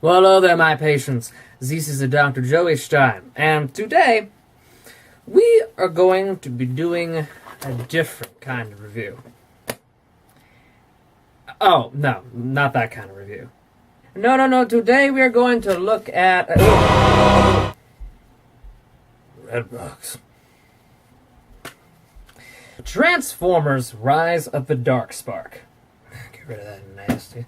Well, hello there, my patients. This is DrJoeystein, and today we are going to be doing a different kind of review. Oh, no, not that kind of review. No, today we are going to look at... Red box. Transformers Rise of the Dark Spark. Get rid of that nasty.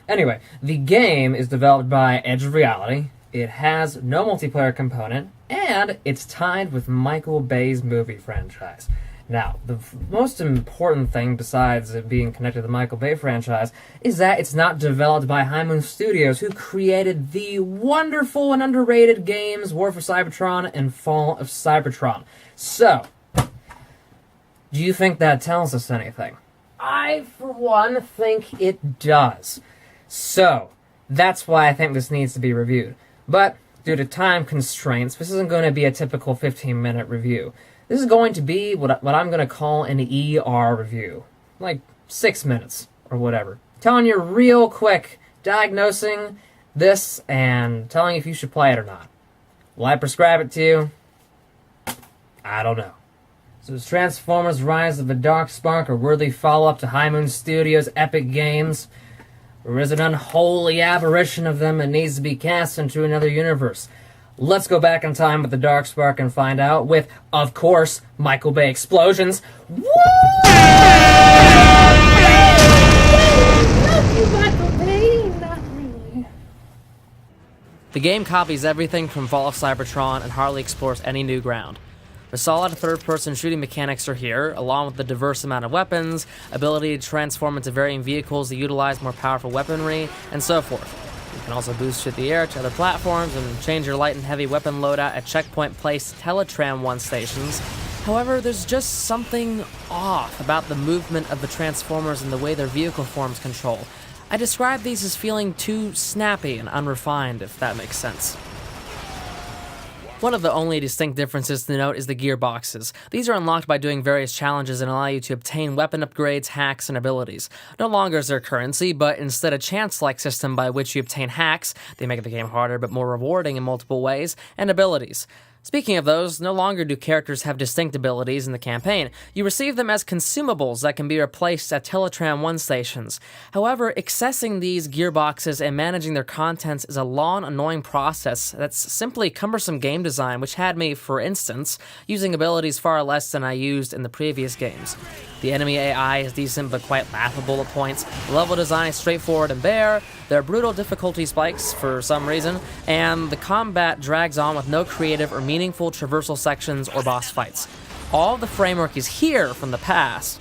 Anyway, the game is developed by Edge of Reality. It has no multiplayer component, and it's tied with Michael Bay's movie franchise. Now, the most important thing, besides it being connected to the Michael Bay franchise, is that it's not developed by High Moon Studios, who created the wonderful and underrated games War for Cybertron and Fall of Cybertron. So, do you think that tells us anything? I, for one, think it does. So, that's why I think this needs to be reviewed. But, due to time constraints, this isn't going to be a typical 15-minute review. This is going to be what I'm going to call an ER review. Like 6 minutes, or whatever. Telling you real quick, diagnosing this, and telling you if you should play it or not. Will I prescribe it to you? I don't know. So is Transformers Rise of the Dark Spark a worthy follow-up to High Moon Studios' epic games? Or is it an unholy aberration of them and needs to be cast into another universe? Let's go back in time with the Dark Spark and find out with, of course, Michael Bay explosions. Woo! Love you, Michael Bay. Not really. The game copies everything from Fall of Cybertron and hardly explores any new ground. The solid third-person shooting mechanics are here, along with the diverse amount of weapons, ability to transform into varying vehicles to utilize more powerful weaponry, and so forth. You can also boost through the air to other platforms and change your light and heavy weapon loadout at checkpoint-placed Teletran 1 stations. However, there's just something off about the movement of the Transformers and the way their vehicle forms control. I describe these as feeling too snappy and unrefined, if that makes sense. One of the only distinct differences to note is the gearboxes. These are unlocked by doing various challenges and allow you to obtain weapon upgrades, hacks, and abilities. No longer is there currency, but instead a chance-like system by which you obtain hacks. They make the game harder but more rewarding in multiple ways, and abilities. Speaking of those, no longer do characters have distinct abilities in the campaign. You receive them as consumables that can be replaced at Teletran 1 stations. However, accessing these gearboxes and managing their contents is a long, annoying process that's simply cumbersome game design, which had me, for instance, using abilities far less than I used in the previous games. The enemy AI is decent but quite laughable at points. The level design is straightforward and bare. There are brutal difficulty spikes for some reason, and the combat drags on with no creative or meaningful traversal sections or boss fights. All the framework is here from the past,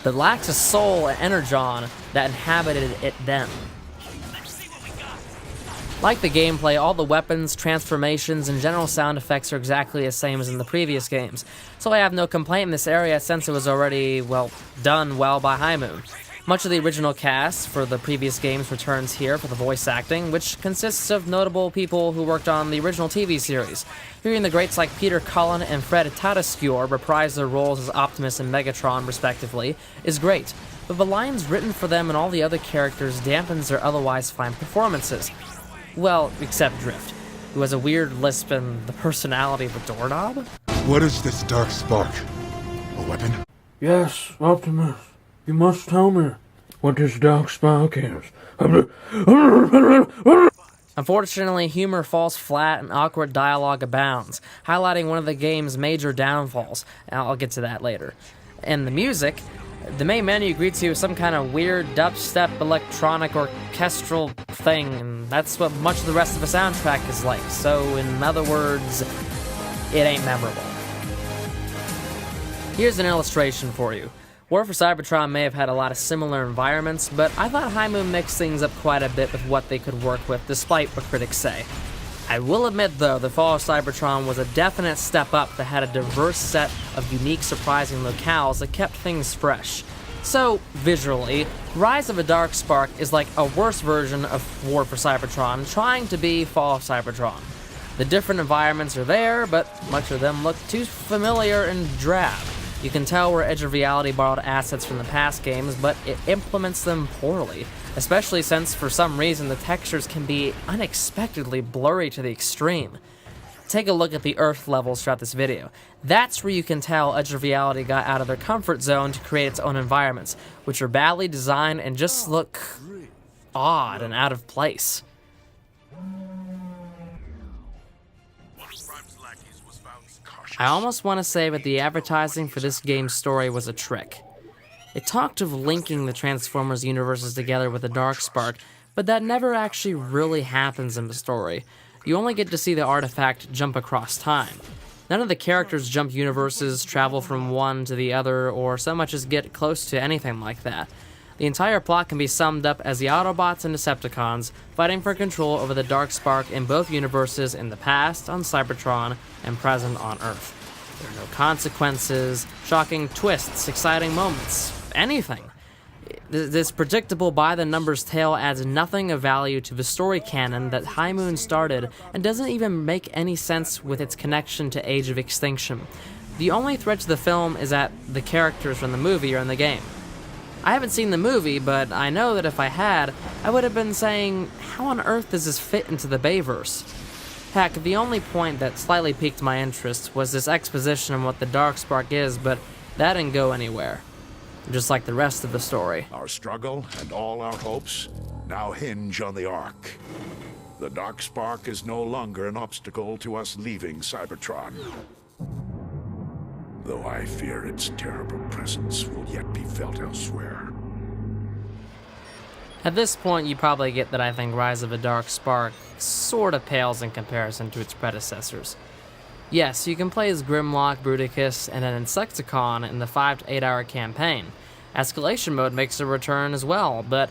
but lacks a soul and energon that inhabited it then. Like the gameplay, all the weapons, transformations, and general sound effects are exactly the same as in the previous games, so I have no complaint in this area since it was already, done well by High Moon. Much of the original cast for the previous games returns here for the voice acting, which consists of notable people who worked on the original TV series. Hearing the greats like Peter Cullen and Fred Tatasciore reprise their roles as Optimus and Megatron, respectively, is great, but the lines written for them and all the other characters dampens their otherwise fine performances. Well, except Drift, who has a weird lisp and the personality of a doorknob. What is this Dark Spark? A weapon? Yes, Optimus. You must tell me what this Dark Spark is. Unfortunately, humor falls flat and awkward dialogue abounds, highlighting one of the game's major downfalls. I'll get to that later. And the music, the main menu greets you with some kind of weird dubstep electronic orchestral thing, and that's what much of the rest of the soundtrack is like. So, in other words, it ain't memorable. Here's an illustration for you. War for Cybertron may have had a lot of similar environments, but I thought High Moon mixed things up quite a bit with what they could work with, despite what critics say. I will admit, though, that Fall of Cybertron was a definite step up that had a diverse set of unique, surprising locales that kept things fresh. So, visually, Rise of the Dark Spark is like a worse version of War for Cybertron, trying to be Fall of Cybertron. The different environments are there, but much of them look too familiar and drab. You can tell where Edge of Reality borrowed assets from the past games, but it implements them poorly. especially since for some reason the textures can be unexpectedly blurry to the extreme. Take a look at the Earth levels throughout this video. That's where you can tell Edge of Reality got out of their comfort zone to create its own environments, which are badly designed and just look odd and out of place. I almost want to say that the advertising for this game's story was a trick. It talked of linking the Transformers universes together with the Dark Spark, but that never actually really happens in the story. You only get to see the artifact jump across time. None of the characters jump universes, travel from one to the other, or so much as get close to anything like that. The entire plot can be summed up as the Autobots and Decepticons fighting for control over the Dark Spark in both universes in the past on Cybertron and present on Earth. There are no consequences, shocking twists, exciting moments, anything. This predictable by-the-numbers tale adds nothing of value to the story canon that High Moon started and doesn't even make any sense with its connection to Age of Extinction. The only threat to the film is that the characters from the movie are in the game. I haven't seen the movie, but I know that if I had, I would have been saying, how on earth does this fit into the Bayverse? Heck, the only point that slightly piqued my interest was this exposition on what the Dark Spark is, but that didn't go anywhere. Just like the rest of the story. Our struggle and all our hopes now hinge on the Ark. The Dark Spark is no longer an obstacle to us leaving Cybertron. Though I fear its terrible presence will yet be felt elsewhere. At this point, you probably get that I think Rise of the Dark Spark sort of pales in comparison to its predecessors. Yes, you can play as Grimlock, Bruticus, and an Insecticon in the 5 to 8 hour campaign. Escalation mode makes a return as well, but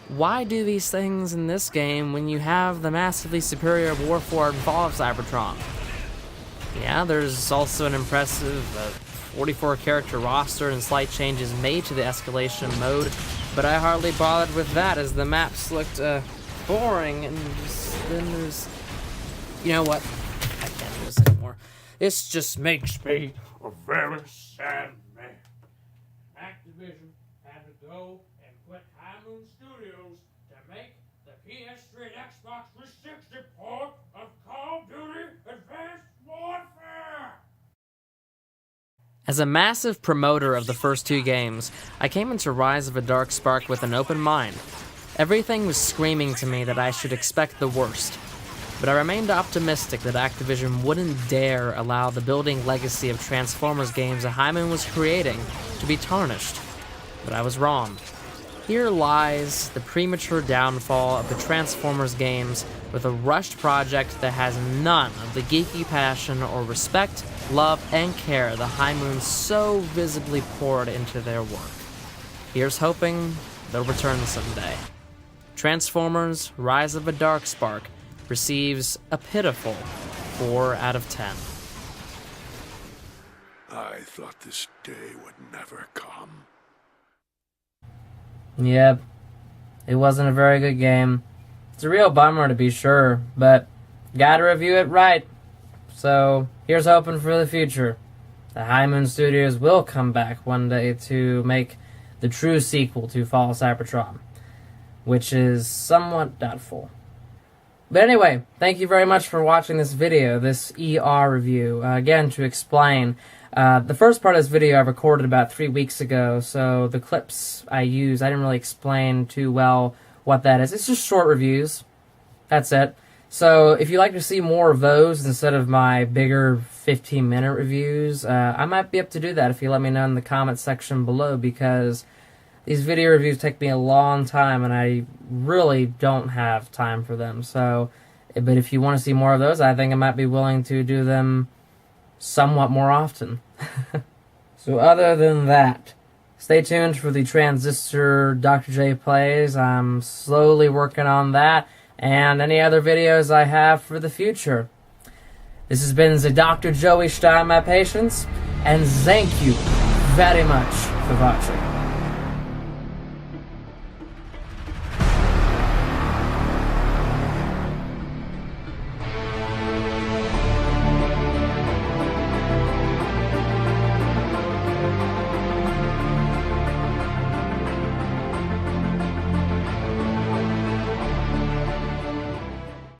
why do these things in this game when you have the massively superior Warforged Fall of Cybertron? Yeah, there's also an impressive 44 character roster and slight changes made to the escalation mode, but I hardly bothered with that as the maps looked boring, and then there's... You know what? I can't do this anymore. This just makes me a very sad man. Activision had to go and quit High Moon Studios to make the PS3 and Xbox 360 port of Call of Duty Advanced Warfare. As a massive promoter of the first two games, I came into Rise of a Dark Spark with an open mind. Everything was screaming to me that I should expect the worst. But I remained optimistic that Activision wouldn't dare allow the building legacy of Transformers games that High Moon was creating to be tarnished. But I was wrong. Here lies the premature downfall of the Transformers games with a rushed project that has none of the geeky passion or respect, love, and care the High Moon so visibly poured into their work. Here's hoping they'll return someday. Transformers: Rise of a Dark Spark receives a pitiful 4 out of 10. I thought this day would never come. Yep, it wasn't a very good game. It's a real bummer to be sure, but gotta review it right. So here's hoping for the future. The High Moon Studios will come back one day to make the true sequel to Fall of Cybertron, which is somewhat doubtful. But anyway, thank you very much for watching this video, this ER review. Again, to explain, the first part of this video I recorded about 3 weeks ago, so the clips I used, I didn't really explain too well what that is. It's just short reviews. That's it. So if you'd like to see more of those instead of my bigger 15-minute reviews, I might be up to do that if you let me know in the comment section below, because these video reviews take me a long time and I really don't have time for them. So, but if you want to see more of those, I think I might be willing to do them somewhat more often. So other than that, stay tuned for the Transistor Dr. J Plays. I'm slowly working on that and any other videos I have for the future. This has been the DrJoeystein, my patients, and thank you very much for watching.